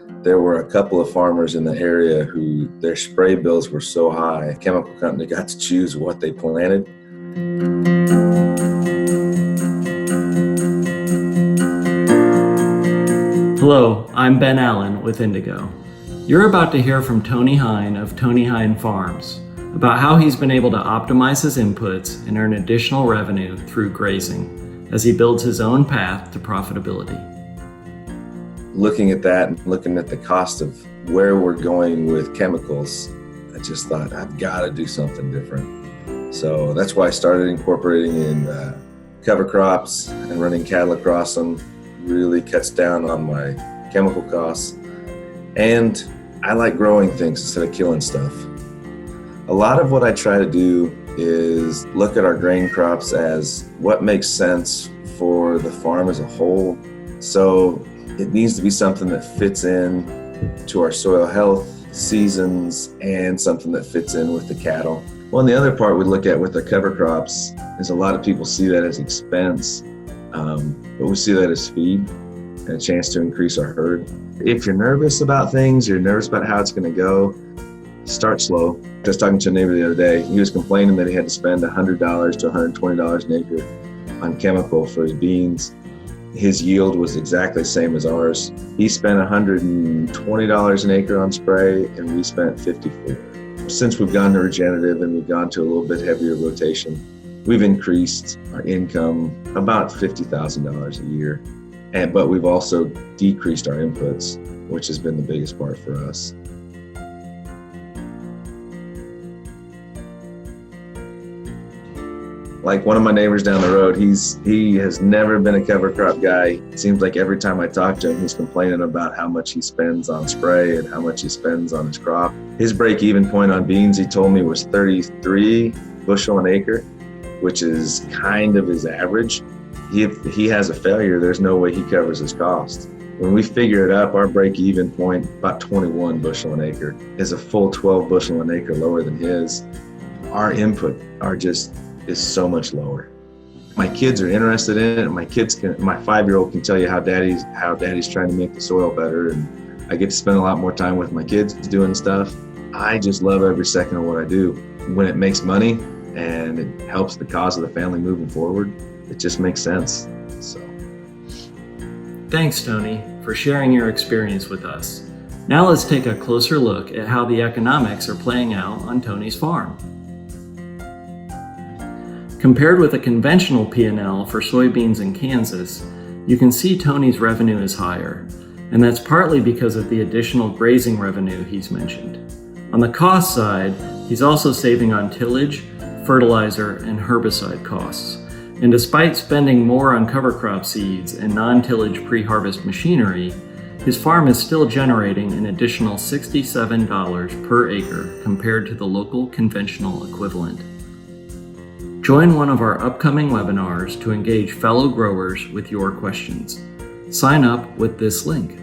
There were a couple of farmers in the area who their spray bills were so high, a chemical company got to choose what they planted. Hello, I'm Ben Allen with Indigo. You're about to hear from Tony Hein of Tony Hein Farms about how he's been able to optimize his inputs and earn additional revenue through grazing as he builds his own path to profitability. Looking at that and looking at the cost of where we're going with chemicals, I just thought I've got to do something different. So that's why I started incorporating in cover crops and running cattle across them. Really cuts down on my chemical costs. And I like growing things instead of killing stuff. A lot of what I try to do is look at our grain crops as what makes sense for the farm as a whole. So it needs to be something that fits in to our soil health, seasons, and something that fits in with the cattle. Well, and the other part we look at with the cover crops is a lot of people see that as expense, but we see that as feed and a chance to increase our herd. If you're nervous about things, you're nervous about how it's going to go, start slow. Just talking to a neighbor the other day, he was complaining that he had to spend $100 to $120 an acre on chemical for his beans. His yield was exactly the same as ours. He spent $120 an acre on spray, and we spent $54. Since we've gone to regenerative and we've gone to a little bit heavier rotation, we've increased our income about $50,000 a year. But we've also decreased our inputs, which has been the biggest part for us. Like one of my neighbors down the road, he has never been a cover crop guy. It seems like every time I talk to him, he's complaining about how much he spends on spray and how much he spends on his crop. His break-even point on beans, he told me, was 33 bushel an acre, which is kind of his average. If he has a failure, there's no way he covers his cost. When we figure it up, our break-even point, about 21 bushel an acre, is a full 12 bushel an acre lower than his. Our input is so much lower. My kids are interested in it. My 5-year-old can tell you how daddy's trying to make the soil better, and I get to spend a lot more time with my kids doing stuff. I just love every second of what I do. When it makes money and it helps the cause of the family moving forward, it just makes sense. So, Thanks, Tony, for sharing your experience with us. Now let's take a closer look at how the economics are playing out on Tony's farm. Compared with a conventional P&L for soybeans in Kansas, you can see Tony's revenue is higher, and that's partly because of the additional grazing revenue he's mentioned. On the cost side, he's also saving on tillage, fertilizer, and herbicide costs. And despite spending more on cover crop seeds and non-tillage pre-harvest machinery, his farm is still generating an additional $67 per acre compared to the local conventional equivalent. Join one of our upcoming webinars to engage fellow growers with your questions. Sign up with this link.